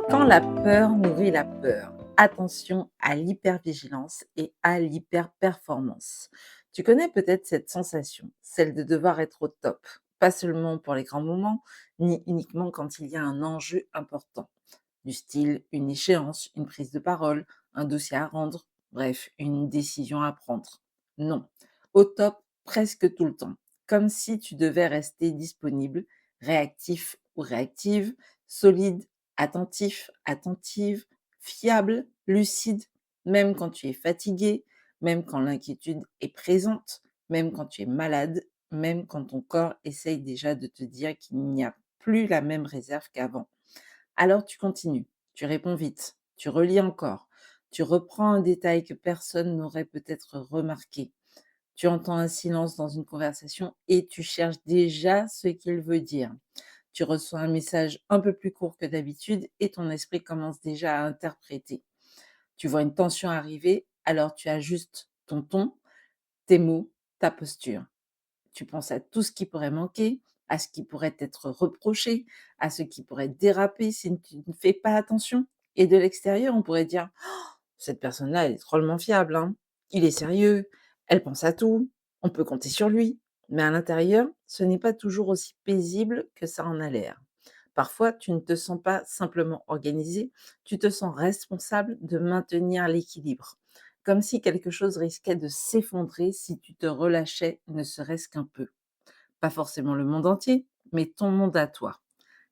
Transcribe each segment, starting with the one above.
Quand la peur nourrit la peur, attention à l'hypervigilance et à l'hyperperformance. Tu connais peut-être cette sensation, celle de devoir être au top, pas seulement pour les grands moments, ni uniquement quand il y a un enjeu important, du style une échéance, une prise de parole, un dossier à rendre, bref, une décision à prendre. Non, au top presque tout le temps, comme si tu devais rester disponible, réactif ou réactive, solide, attentif, attentive, fiable, lucide, même quand tu es fatigué, même quand l'inquiétude est présente, même quand tu es malade, même quand ton corps essaye déjà de te dire qu'il n'y a plus la même réserve qu'avant. Alors tu continues, tu réponds vite, tu relis encore, tu reprends un détail que personne n'aurait peut-être remarqué. Tu entends un silence dans une conversation et tu cherches déjà ce qu'il veut dire. Tu reçois un message un peu plus court que d'habitude et ton esprit commence déjà à interpréter. Tu vois une tension arriver, alors tu ajustes ton ton, tes mots, ta posture. Tu penses à tout ce qui pourrait manquer, à ce qui pourrait être reproché, à ce qui pourrait déraper si tu ne fais pas attention. Et de l'extérieur, on pourrait dire: «Cette personne-là, elle est drôlement fiable, hein. Il est sérieux, elle pense à tout, on peut compter sur lui». Mais à l'intérieur, ce n'est pas toujours aussi paisible que ça en a l'air. Parfois, tu ne te sens pas simplement organisé, tu te sens responsable de maintenir l'équilibre, comme si quelque chose risquait de s'effondrer si tu te relâchais ne serait-ce qu'un peu. Pas forcément le monde entier, mais ton monde à toi.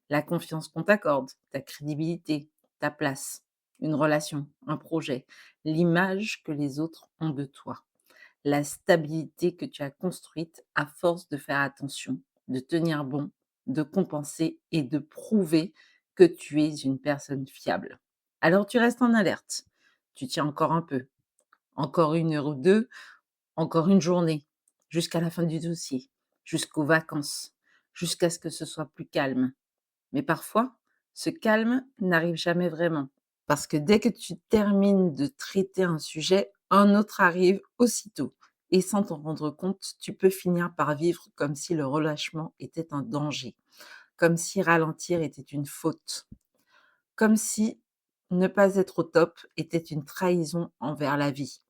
La confiance qu'on t'accorde, ta crédibilité, ta place, une relation, un projet, l'image que les autres ont de toi, la stabilité que tu as construite à force de faire attention, de tenir bon, de compenser et de prouver que tu es une personne fiable. Alors tu restes en alerte. Tu tiens encore un peu, encore 1 heure ou 2, encore une journée, jusqu'à la fin du dossier, jusqu'aux vacances, jusqu'à ce que ce soit plus calme. Mais parfois, ce calme n'arrive jamais vraiment. Parce que dès que tu termines de traiter un sujet, un autre arrive aussitôt. Et sans t'en rendre compte, tu peux finir par vivre comme si le relâchement était un danger, comme si ralentir était une faute, comme si ne pas être au top était une trahison envers la vie.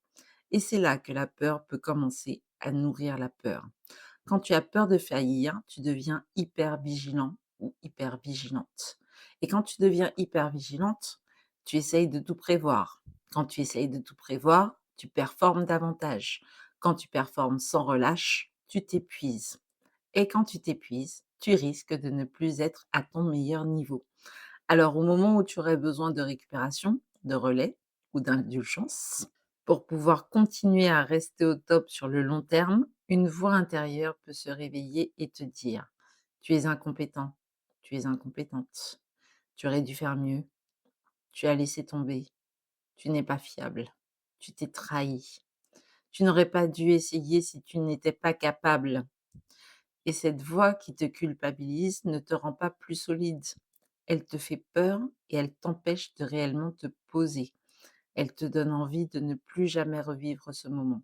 Et c'est là que la peur peut commencer à nourrir la peur. Quand tu as peur de faillir, tu deviens hyper vigilant ou hyper vigilante. Et quand tu deviens hyper vigilante, tu essayes de tout prévoir. Quand tu essayes de tout prévoir, tu performes davantage. Quand tu performes sans relâche, tu t'épuises. Et quand tu t'épuises, tu risques de ne plus être à ton meilleur niveau. Alors, au moment où tu aurais besoin de récupération, de relais ou d'indulgence, pour pouvoir continuer à rester au top sur le long terme, une voix intérieure peut se réveiller et te dire: «Tu es incompétent, tu es incompétente, tu aurais dû faire mieux, tu as laissé tomber, tu n'es pas fiable, tu t'es trahi, tu n'aurais pas dû essayer si tu n'étais pas capable». Et cette voix qui te culpabilise ne te rend pas plus solide. Elle te fait peur et elle t'empêche de réellement te poser. Elle te donne envie de ne plus jamais revivre ce moment.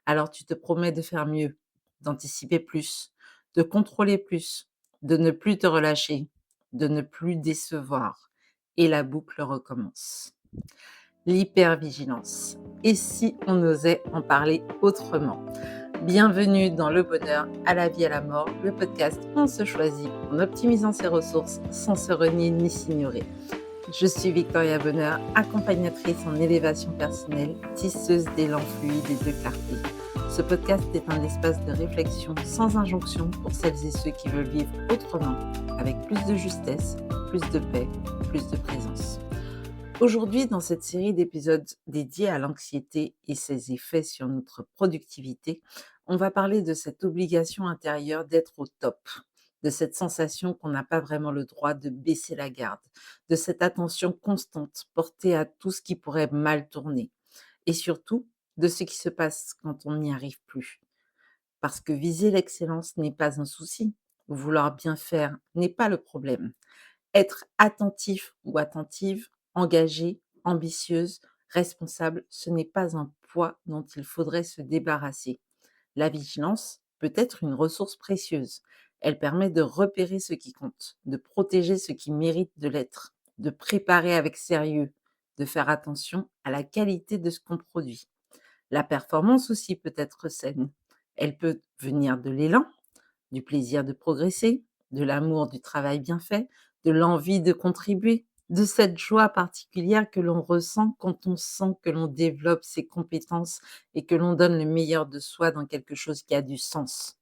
Alors tu te promets de faire mieux, d'anticiper plus, de contrôler plus, de ne plus te relâcher, de ne plus décevoir. Et la boucle recommence. L'hypervigilance. Et si on osait en parler autrement? Bienvenue dans Le Bonheur à la vie à la mort, le podcast où on se choisit en optimisant ses ressources sans se renier ni s'ignorer. Je suis Victoria Bonheur, accompagnatrice en élévation personnelle, tisseuse d'élan fluide et de clarté. Ce podcast est un espace de réflexion sans injonction pour celles et ceux qui veulent vivre autrement, avec plus de justesse, plus de paix, plus de présence. Aujourd'hui, dans cette série d'épisodes dédiés à l'anxiété et ses effets sur notre productivité, on va parler de cette obligation intérieure d'être au top, de cette sensation qu'on n'a pas vraiment le droit de baisser la garde, de cette attention constante portée à tout ce qui pourrait mal tourner et surtout de ce qui se passe quand on n'y arrive plus. Parce que viser l'excellence n'est pas un souci, vouloir bien faire n'est pas le problème. Être attentif ou attentive, engagée, ambitieuse, responsable, ce n'est pas un poids dont il faudrait se débarrasser. La vigilance peut être une ressource précieuse. Elle permet de repérer ce qui compte, de protéger ce qui mérite de l'être, de préparer avec sérieux, de faire attention à la qualité de ce qu'on produit. La performance aussi peut être saine. Elle peut venir de l'élan, du plaisir de progresser, de l'amour du travail bien fait, de l'envie de contribuer, de cette joie particulière que l'on ressent quand on sent que l'on développe ses compétences et que l'on donne le meilleur de soi dans quelque chose qui a du sens.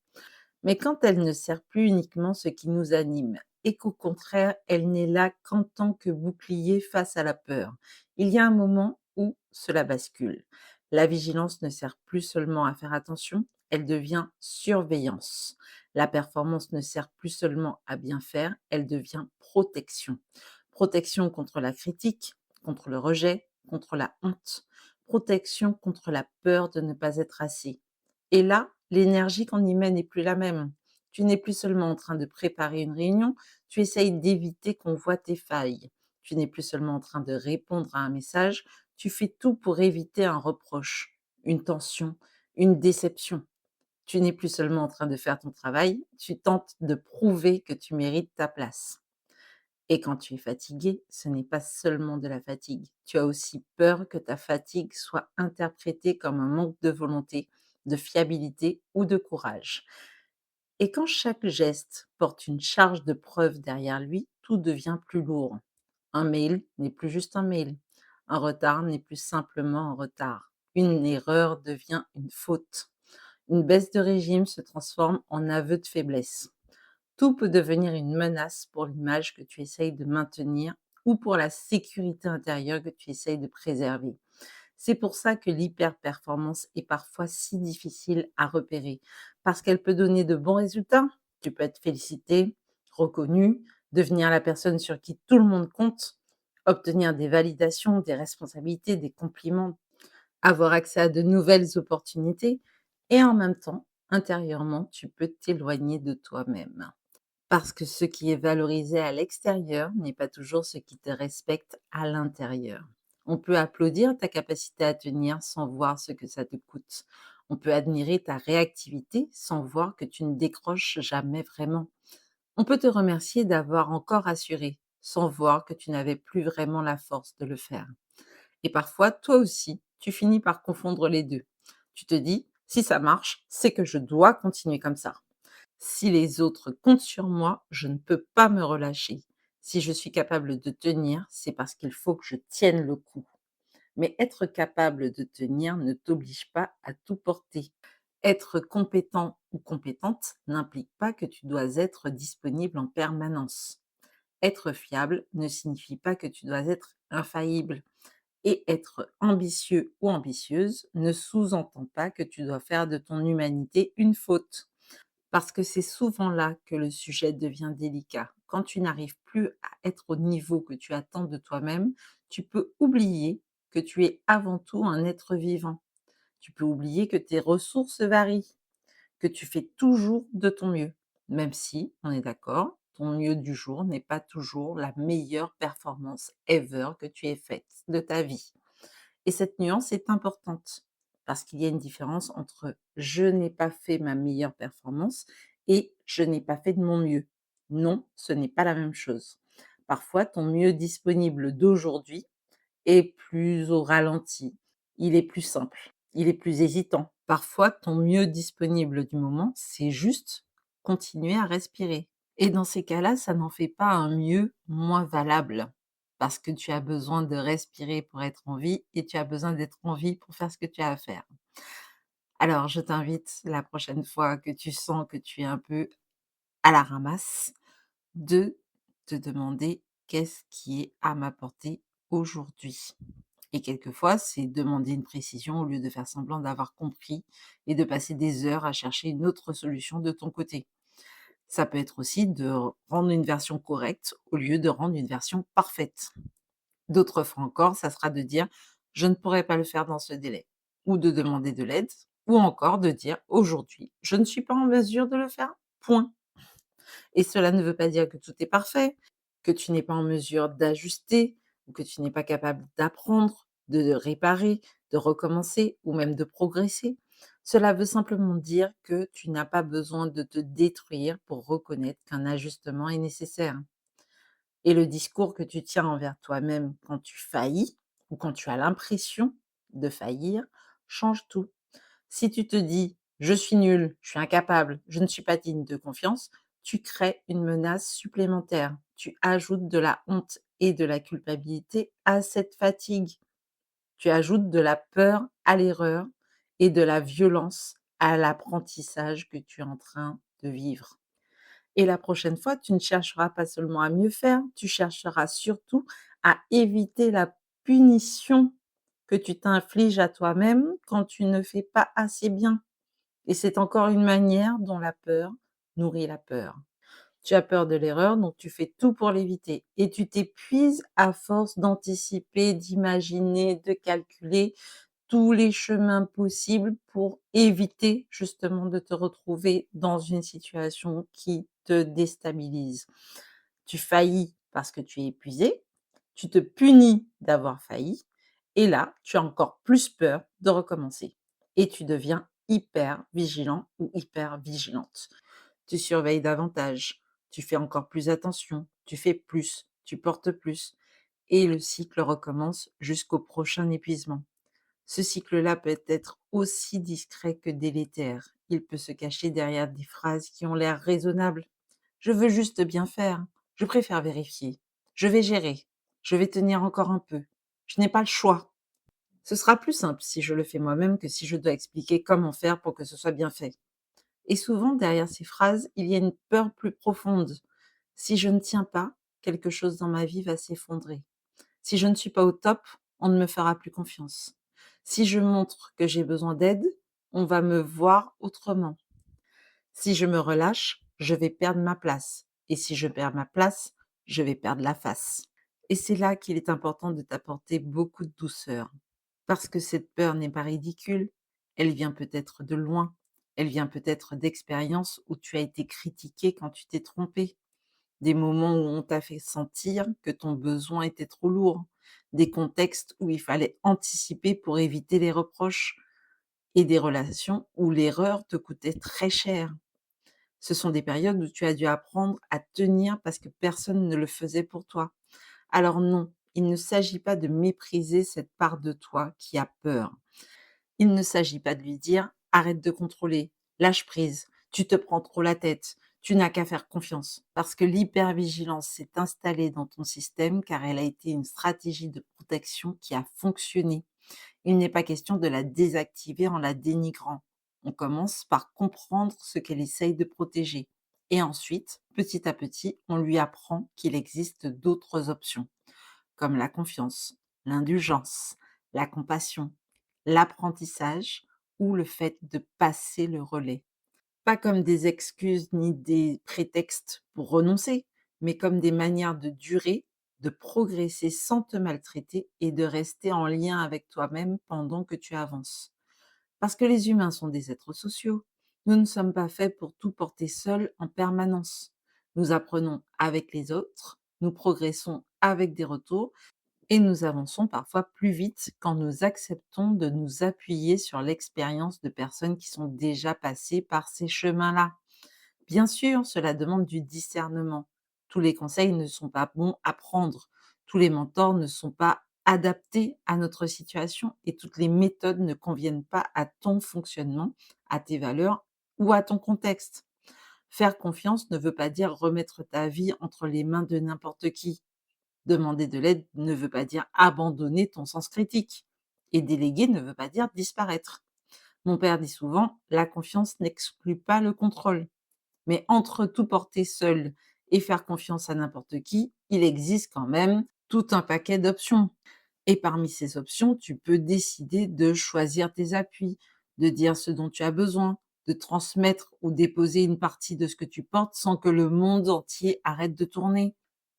Mais quand elle ne sert plus uniquement ce qui nous anime et qu'au contraire, elle n'est là qu'en tant que bouclier face à la peur, il y a un moment où cela bascule. La vigilance ne sert plus seulement à faire attention, elle devient surveillance. La performance ne sert plus seulement à bien faire, elle devient protection. Protection contre la critique, contre le rejet, contre la honte. Protection contre la peur de ne pas être assez. Et là, l'énergie qu'on y met n'est plus la même. Tu n'es plus seulement en train de préparer une réunion, tu essayes d'éviter qu'on voit tes failles. Tu n'es plus seulement en train de répondre à un message, tu fais tout pour éviter un reproche, une tension, une déception. Tu n'es plus seulement en train de faire ton travail, tu tentes de prouver que tu mérites ta place. Et quand tu es fatigué, ce n'est pas seulement de la fatigue. Tu as aussi peur que ta fatigue soit interprétée comme un manque de volonté, de fiabilité ou de courage. Et quand chaque geste porte une charge de preuve derrière lui, tout devient plus lourd. Un mail n'est plus juste un mail. Un retard n'est plus simplement un retard. Une erreur devient une faute. Une baisse de régime se transforme en aveu de faiblesse. Tout peut devenir une menace pour l'image que tu essayes de maintenir ou pour la sécurité intérieure que tu essayes de préserver. C'est pour ça que l'hyperperformance est parfois si difficile à repérer, parce qu'elle peut donner de bons résultats. Tu peux être félicité, reconnu, devenir la personne sur qui tout le monde compte, obtenir des validations, des responsabilités, des compliments, avoir accès à de nouvelles opportunités, et en même temps, intérieurement, tu peux t'éloigner de toi-même. Parce que ce qui est valorisé à l'extérieur n'est pas toujours ce qui te respecte à l'intérieur. On peut applaudir ta capacité à tenir sans voir ce que ça te coûte. On peut admirer ta réactivité sans voir que tu ne décroches jamais vraiment. On peut te remercier d'avoir encore assuré sans voir que tu n'avais plus vraiment la force de le faire. Et parfois, toi aussi, tu finis par confondre les deux. Tu te dis, si ça marche, c'est que je dois continuer comme ça. Si les autres comptent sur moi, je ne peux pas me relâcher. Si je suis capable de tenir, c'est parce qu'il faut que je tienne le coup. Mais être capable de tenir ne t'oblige pas à tout porter. Être compétent ou compétente n'implique pas que tu dois être disponible en permanence. Être fiable ne signifie pas que tu dois être infaillible. Et être ambitieux ou ambitieuse ne sous-entend pas que tu dois faire de ton humanité une faute. Parce que c'est souvent là que le sujet devient délicat. Quand tu n'arrives plus à être au niveau que tu attends de toi-même, tu peux oublier que tu es avant tout un être vivant. Tu peux oublier que tes ressources varient, que tu fais toujours de ton mieux, même si, on est d'accord, ton mieux du jour n'est pas toujours la meilleure performance ever que tu aies faite de ta vie. Et cette nuance est importante parce qu'il y a une différence entre je n'ai pas fait ma meilleure performance et je n'ai pas fait de mon mieux. Non, ce n'est pas la même chose. Parfois, ton mieux disponible d'aujourd'hui est plus au ralenti, il est plus simple, il est plus hésitant. Parfois, ton mieux disponible du moment, c'est juste continuer à respirer. Et dans ces cas-là, ça n'en fait pas un mieux moins valable, parce que tu as besoin de respirer pour être en vie et tu as besoin d'être en vie pour faire ce que tu as à faire. Alors, je t'invite la prochaine fois que tu sens que tu es un peu à la ramasse, de te demander qu'est-ce qui est à ma portée aujourd'hui. Et quelquefois, c'est demander une précision au lieu de faire semblant d'avoir compris et de passer des heures à chercher une autre solution de ton côté. Ça peut être aussi de rendre une version correcte au lieu de rendre une version parfaite. D'autres fois encore, ça sera de dire: «Je ne pourrai pas le faire dans ce délai» ou de demander de l'aide ou encore de dire: «Aujourd'hui, je ne suis pas en mesure de le faire, point». Et cela ne veut pas dire que tout est parfait, que tu n'es pas en mesure d'ajuster ou que tu n'es pas capable d'apprendre, de réparer, de recommencer ou même de progresser. Cela veut simplement dire que tu n'as pas besoin de te détruire pour reconnaître qu'un ajustement est nécessaire. Et le discours que tu tiens envers toi-même quand tu faillis ou quand tu as l'impression de faillir change tout. Si tu te dis: «Je suis nul, je suis incapable, je ne suis pas digne de confiance», tu crées une menace supplémentaire. Tu ajoutes de la honte et de la culpabilité à cette fatigue. Tu ajoutes de la peur à l'erreur et de la violence à l'apprentissage que tu es en train de vivre. Et la prochaine fois, tu ne chercheras pas seulement à mieux faire, tu chercheras surtout à éviter la punition que tu t'infliges à toi-même quand tu ne fais pas assez bien. Et c'est encore une manière dont la peur nourrit la peur. Tu as peur de l'erreur, donc tu fais tout pour l'éviter. Et tu t'épuises à force d'anticiper, d'imaginer, de calculer tous les chemins possibles pour éviter justement de te retrouver dans une situation qui te déstabilise. Tu faillis parce que tu es épuisé, tu te punis d'avoir failli et là, tu as encore plus peur de recommencer et tu deviens hyper vigilant ou hyper vigilante. Tu surveilles davantage, tu fais encore plus attention, tu fais plus, tu portes plus et le cycle recommence jusqu'au prochain épuisement. Ce cycle-là peut être aussi discret que délétère. Il peut se cacher derrière des phrases qui ont l'air raisonnables. Je veux juste bien faire. Je préfère vérifier. Je vais gérer. Je vais tenir encore un peu. Je n'ai pas le choix. Ce sera plus simple si je le fais moi-même que si je dois expliquer comment faire pour que ce soit bien fait. Et souvent, derrière ces phrases, il y a une peur plus profonde. Si je ne tiens pas, quelque chose dans ma vie va s'effondrer. Si je ne suis pas au top, on ne me fera plus confiance. Si je montre que j'ai besoin d'aide, on va me voir autrement. Si je me relâche, je vais perdre ma place. Et si je perds ma place, je vais perdre la face. Et c'est là qu'il est important de t'apporter beaucoup de douceur. Parce que cette peur n'est pas ridicule. Elle vient peut-être de loin. Elle vient peut-être d'expériences où tu as été critiqué quand tu t'es trompé. Des moments où on t'a fait sentir que ton besoin était trop lourd, des contextes où il fallait anticiper pour éviter les reproches et des relations où l'erreur te coûtait très cher. Ce sont des périodes où tu as dû apprendre à tenir parce que personne ne le faisait pour toi. Alors non, il ne s'agit pas de mépriser cette part de toi qui a peur. Il ne s'agit pas de lui dire: «Arrête de contrôler, lâche prise, tu te prends trop la tête, tu n'as qu'à faire confiance». Parce que l'hypervigilance s'est installée dans ton système car elle a été une stratégie de protection qui a fonctionné. Il n'est pas question de la désactiver en la dénigrant. On commence par comprendre ce qu'elle essaye de protéger et ensuite, petit à petit, on lui apprend qu'il existe d'autres options comme la confiance, l'indulgence, la compassion, l'apprentissage ou le fait de passer le relais. Pas comme des excuses ni des prétextes pour renoncer, mais comme des manières de durer, de progresser sans te maltraiter et de rester en lien avec toi-même pendant que tu avances. Parce que les humains sont des êtres sociaux. Nous ne sommes pas faits pour tout porter seul en permanence. Nous apprenons avec les autres, nous progressons avec des retours et nous avançons parfois plus vite quand nous acceptons de nous appuyer sur l'expérience de personnes qui sont déjà passées par ces chemins-là. Bien sûr, cela demande du discernement. Tous les conseils ne sont pas bons à prendre. Tous les mentors ne sont pas adaptés à notre situation et toutes les méthodes ne conviennent pas à ton fonctionnement, à tes valeurs ou à ton contexte. Faire confiance ne veut pas dire remettre ta vie entre les mains de n'importe qui. Demander de l'aide ne veut pas dire abandonner ton sens critique. Et déléguer ne veut pas dire disparaître. Mon père dit souvent, la confiance n'exclut pas le contrôle. Mais entre tout porter seul et faire confiance à n'importe qui, il existe quand même tout un paquet d'options. Et parmi ces options, tu peux décider de choisir tes appuis, de dire ce dont tu as besoin, de transmettre ou déposer une partie de ce que tu portes sans que le monde entier arrête de tourner.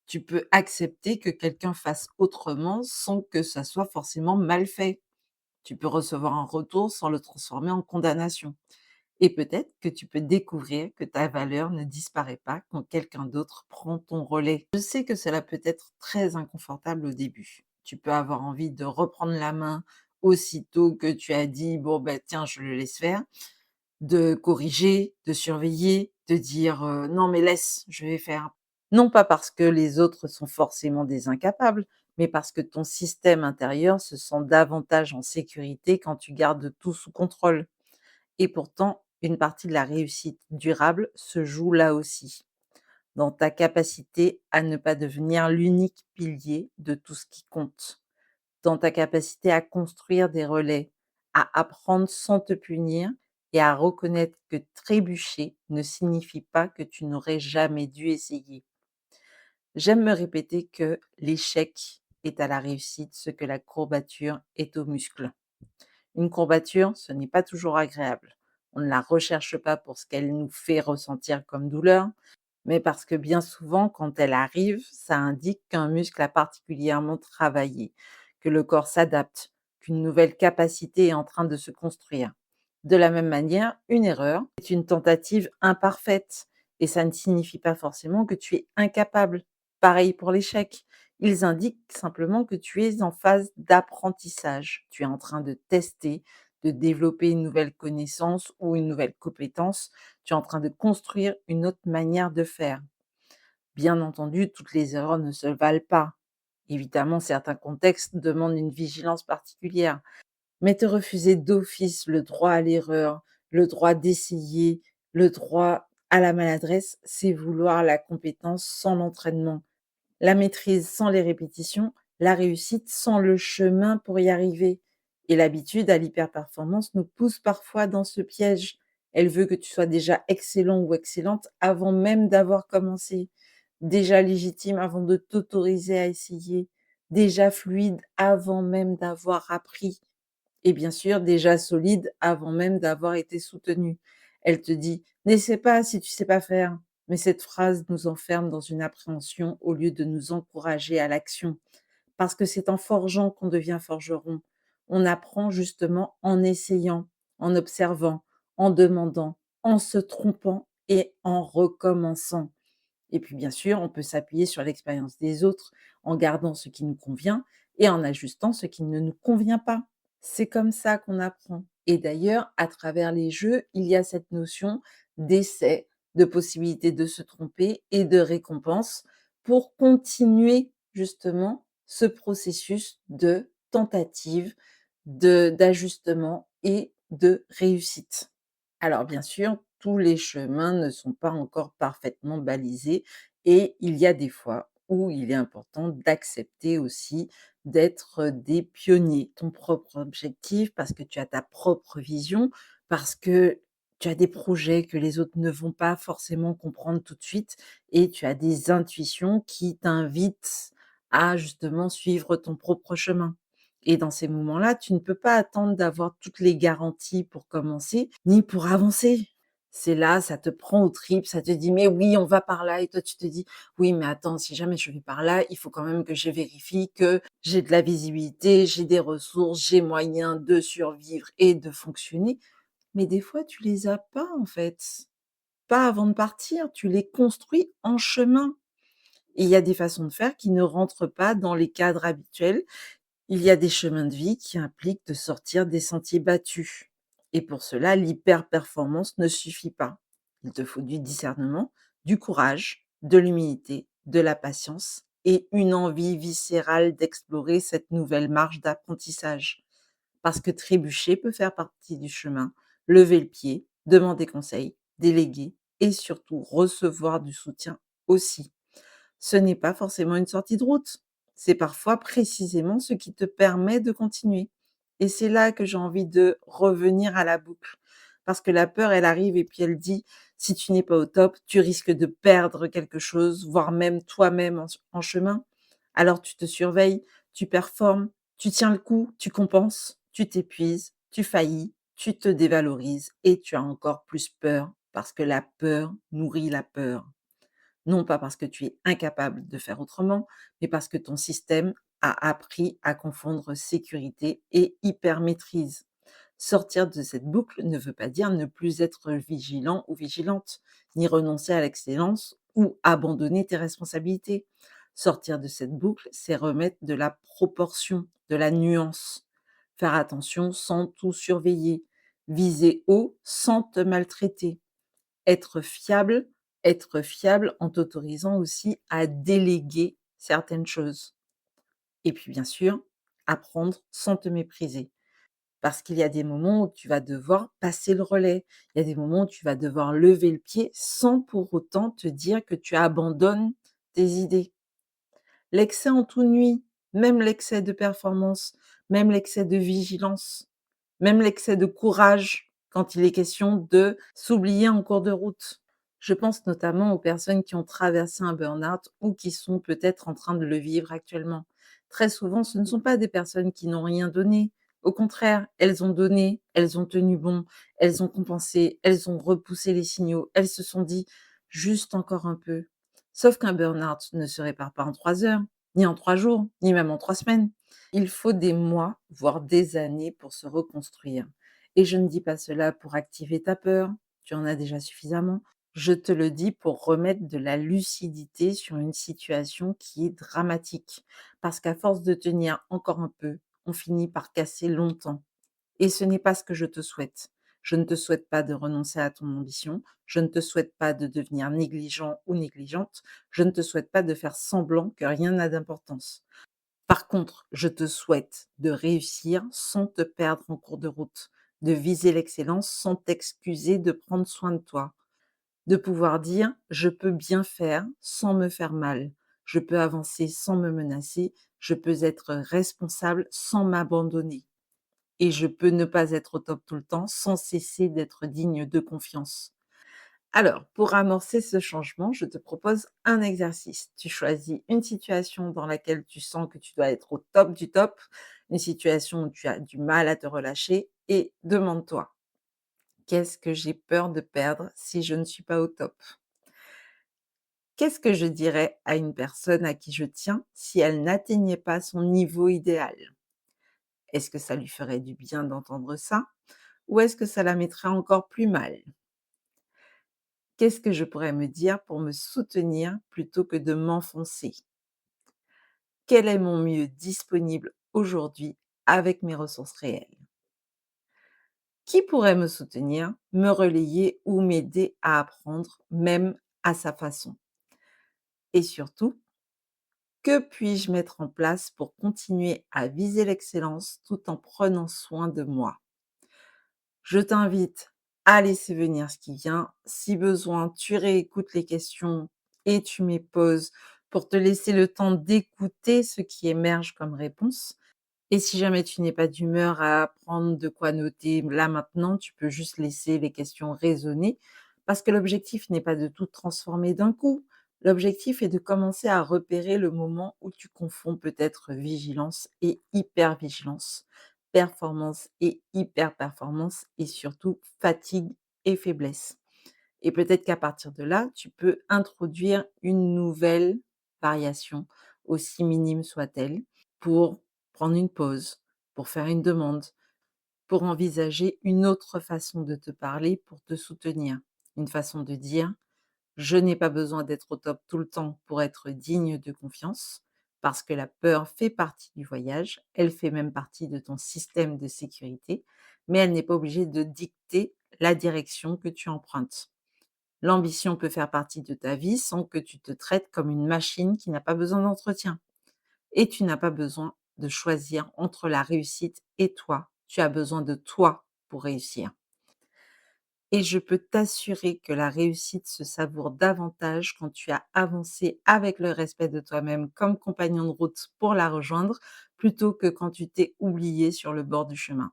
Tu peux accepter que quelqu'un fasse autrement sans que ça soit forcément mal fait. Tu peux recevoir un retour sans le transformer en condamnation. Et peut-être que tu peux découvrir que ta valeur ne disparaît pas quand quelqu'un d'autre prend ton relais. Je sais que cela peut être très inconfortable au début. Tu peux avoir envie de reprendre la main aussitôt que tu as dit: «Bon, ben tiens, je le laisse faire», de corriger, de surveiller, de dire: «Non mais laisse, je vais faire». Non pas parce que les autres sont forcément des incapables, mais parce que ton système intérieur se sent davantage en sécurité quand tu gardes tout sous contrôle. Et pourtant, une partie de la réussite durable se joue là aussi, dans ta capacité à ne pas devenir l'unique pilier de tout ce qui compte, dans ta capacité à construire des relais, à apprendre sans te punir et à reconnaître que trébucher ne signifie pas que tu n'aurais jamais dû essayer. J'aime me répéter que l'échec est à la réussite ce que la courbature est au muscle. Une courbature, ce n'est pas toujours agréable. On ne la recherche pas pour ce qu'elle nous fait ressentir comme douleur, mais parce que bien souvent, quand elle arrive, ça indique qu'un muscle a particulièrement travaillé, que le corps s'adapte, qu'une nouvelle capacité est en train de se construire. De la même manière, une erreur est une tentative imparfaite et ça ne signifie pas forcément que tu es incapable. Pareil pour l'échec. Ils indiquent simplement que tu es en phase d'apprentissage. Tu es en train de tester, de développer une nouvelle connaissance ou une nouvelle compétence. Tu es en train de construire une autre manière de faire. Bien entendu, toutes les erreurs ne se valent pas. Évidemment, certains contextes demandent une vigilance particulière. Mais te refuser d'office le droit à l'erreur, le droit d'essayer, le droit à la maladresse, c'est vouloir la compétence sans l'entraînement, la maîtrise sans les répétitions, la réussite sans le chemin pour y arriver. Et l'habitude à l'hyperperformance nous pousse parfois dans ce piège. Elle veut que tu sois déjà excellent ou excellente avant même d'avoir commencé, déjà légitime avant de t'autoriser à essayer, déjà fluide avant même d'avoir appris et bien sûr déjà solide avant même d'avoir été soutenu. Elle te dit: «N'essaie pas si tu sais pas faire». Mais cette phrase nous enferme dans une appréhension au lieu de nous encourager à l'action. Parce que c'est en forgeant qu'on devient forgeron. On apprend justement en essayant, en observant, en demandant, en se trompant et en recommençant. Et puis bien sûr, on peut s'appuyer sur l'expérience des autres en gardant ce qui nous convient et en ajustant ce qui ne nous convient pas. C'est comme ça qu'on apprend. Et d'ailleurs, à travers les jeux, il y a cette notion d'essai, de possibilité de se tromper et de récompense pour continuer justement ce processus de tentative, d'ajustement et de réussite. Alors bien sûr, tous les chemins ne sont pas encore parfaitement balisés et il y a des fois où il est important d'accepter aussi d'être des pionniers. Ton propre objectif, parce que tu as ta propre vision, parce que tu as des projets que les autres ne vont pas forcément comprendre tout de suite et tu as des intuitions qui t'invitent à justement suivre ton propre chemin. Et dans ces moments-là, tu ne peux pas attendre d'avoir toutes les garanties pour commencer, ni pour avancer. C'est là, ça te prend aux tripes, ça te dit: «Mais oui, on va par là» et toi tu te dis: «Oui, mais attends, si jamais je vais par là, il faut quand même que je vérifie que j'ai de la visibilité, j'ai des ressources, j'ai moyen de survivre et de fonctionner». Mais des fois, tu les as pas en fait. Pas avant de partir, tu les construis en chemin. Et il y a des façons de faire qui ne rentrent pas dans les cadres habituels. Il y a des chemins de vie qui impliquent de sortir des sentiers battus. Et pour cela, l'hyper-performance ne suffit pas. Il te faut du discernement, du courage, de l'humilité, de la patience et une envie viscérale d'explorer cette nouvelle marche d'apprentissage. Parce que trébucher peut faire partie du chemin, lever le pied, demander conseil, déléguer et surtout recevoir du soutien aussi. Ce n'est pas forcément une sortie de route. C'est parfois précisément ce qui te permet de continuer. Et c'est là que j'ai envie de revenir à la boucle. Parce que la peur, elle arrive et puis elle dit, si tu n'es pas au top, tu risques de perdre quelque chose, voire même toi-même en chemin. Alors tu te surveilles, tu performes, tu tiens le coup, tu compenses, tu t'épuises, tu faillis, tu te dévalorises et tu as encore plus peur parce que la peur nourrit la peur. Non pas parce que tu es incapable de faire autrement, mais parce que ton système a appris à confondre sécurité et hypermaîtrise. Sortir de cette boucle ne veut pas dire ne plus être vigilant ou vigilante, ni renoncer à l'excellence ou abandonner tes responsabilités. Sortir de cette boucle, c'est remettre de la proportion, de la nuance. Faire attention sans tout surveiller. Viser haut sans te maltraiter. Être fiable Être fiable en t'autorisant aussi à déléguer certaines choses. Et puis bien sûr, apprendre sans te mépriser. Parce qu'il y a des moments où tu vas devoir passer le relais. Il y a des moments où tu vas devoir lever le pied sans pour autant te dire que tu abandonnes tes idées. L'excès en tout nuit, même l'excès de performance, même l'excès de vigilance, même l'excès de courage quand il est question de s'oublier en cours de route. Je pense notamment aux personnes qui ont traversé un burn-out ou qui sont peut-être en train de le vivre actuellement. Très souvent, ce ne sont pas des personnes qui n'ont rien donné. Au contraire, elles ont donné, elles ont tenu bon, elles ont compensé, elles ont repoussé les signaux, elles se sont dit juste encore un peu. Sauf qu'un burn-out ne se répare pas en 3 heures, ni en 3 jours, ni même en 3 semaines. Il faut des mois, voire des années pour se reconstruire. Et je ne dis pas cela pour activer ta peur, tu en as déjà suffisamment. Je te le dis pour remettre de la lucidité sur une situation qui est dramatique. Parce qu'à force de tenir encore un peu, on finit par casser longtemps. Et ce n'est pas ce que je te souhaite. Je ne te souhaite pas de renoncer à ton ambition. Je ne te souhaite pas de devenir négligent ou négligente. Je ne te souhaite pas de faire semblant que rien n'a d'importance. Par contre, je te souhaite de réussir sans te perdre en cours de route, de viser l'excellence sans t'excuser de prendre soin de toi, de pouvoir dire: «Je peux bien faire sans me faire mal. Je peux avancer sans me menacer. Je peux être responsable sans m'abandonner et je peux ne pas être au top tout le temps sans cesser d'être digne de confiance». Alors, pour amorcer ce changement, je te propose un exercice. Tu choisis une situation dans laquelle tu sens que tu dois être au top du top, une situation où tu as du mal à te relâcher et demande-toi: «Qu'est-ce que j'ai peur de perdre si je ne suis pas au top? Qu'est-ce que je dirais à une personne à qui je tiens si elle n'atteignait pas son niveau idéal? Est-ce que ça lui ferait du bien d'entendre ça? Ou est-ce que ça la mettrait encore plus mal? Qu'est-ce que je pourrais me dire pour me soutenir plutôt que de m'enfoncer? Quel est mon mieux disponible aujourd'hui avec mes ressources réelles? Qui pourrait me soutenir, me relayer ou m'aider à apprendre, même à sa façon? Et surtout, que puis-je mettre en place pour continuer à viser l'excellence tout en prenant soin de moi? Je t'invite à laisser venir ce qui vient. Si besoin, tu réécoutes les questions et tu m'y poses pour te laisser le temps d'écouter ce qui émerge comme réponse. Et si jamais tu n'es pas d'humeur à prendre de quoi noter là maintenant, tu peux juste laisser les questions résonner parce que l'objectif n'est pas de tout transformer d'un coup. L'objectif est de commencer à repérer le moment où tu confonds peut-être vigilance et hypervigilance, performance et hyperperformance et surtout fatigue et faiblesse. Et peut-être qu'à partir de là, tu peux introduire une nouvelle variation, aussi minime soit-elle, pour prendre une pause, pour faire une demande, pour envisager une autre façon de te parler, pour te soutenir. Une façon de dire: «Je n'ai pas besoin d'être au top tout le temps pour être digne de confiance, parce que la peur fait partie du voyage, elle fait même partie de ton système de sécurité, mais elle n'est pas obligée de dicter la direction que tu empruntes». L'ambition peut faire partie de ta vie sans que tu te traites comme une machine qui n'a pas besoin d'entretien. Et tu n'as pas besoin de choisir entre la réussite et toi. Tu as besoin de toi pour réussir. Et je peux t'assurer que la réussite se savoure davantage quand tu as avancé avec le respect de toi-même comme compagnon de route pour la rejoindre, plutôt que quand tu t'es oublié sur le bord du chemin.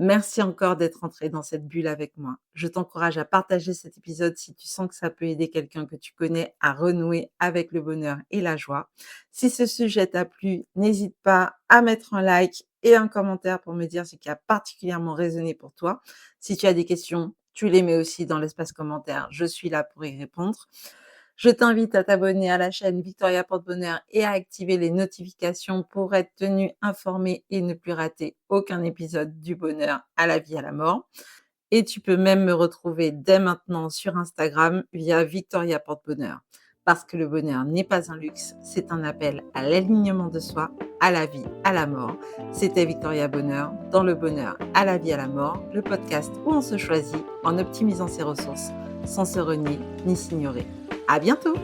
Merci encore d'être entré dans cette bulle avec moi. Je t'encourage à partager cet épisode si tu sens que ça peut aider quelqu'un que tu connais à renouer avec le bonheur et la joie. Si ce sujet t'a plu, n'hésite pas à mettre un like et un commentaire pour me dire ce qui a particulièrement résonné pour toi. Si tu as des questions, tu les mets aussi dans l'espace commentaire. Je suis là pour y répondre. Je t'invite à t'abonner à la chaîne Victoria Porte-Bonheur et à activer les notifications pour être tenu informé et ne plus rater aucun épisode du bonheur à la vie à la mort. Et tu peux même me retrouver dès maintenant sur Instagram via Victoria Porte-Bonheur. Parce que le bonheur n'est pas un luxe, c'est un appel à l'alignement de soi, à la vie, à la mort. C'était Victoria Bonheur, dans le bonheur, à la vie, à la mort, le podcast où on se choisit en optimisant ses ressources sans se renier ni s'ignorer. À bientôt!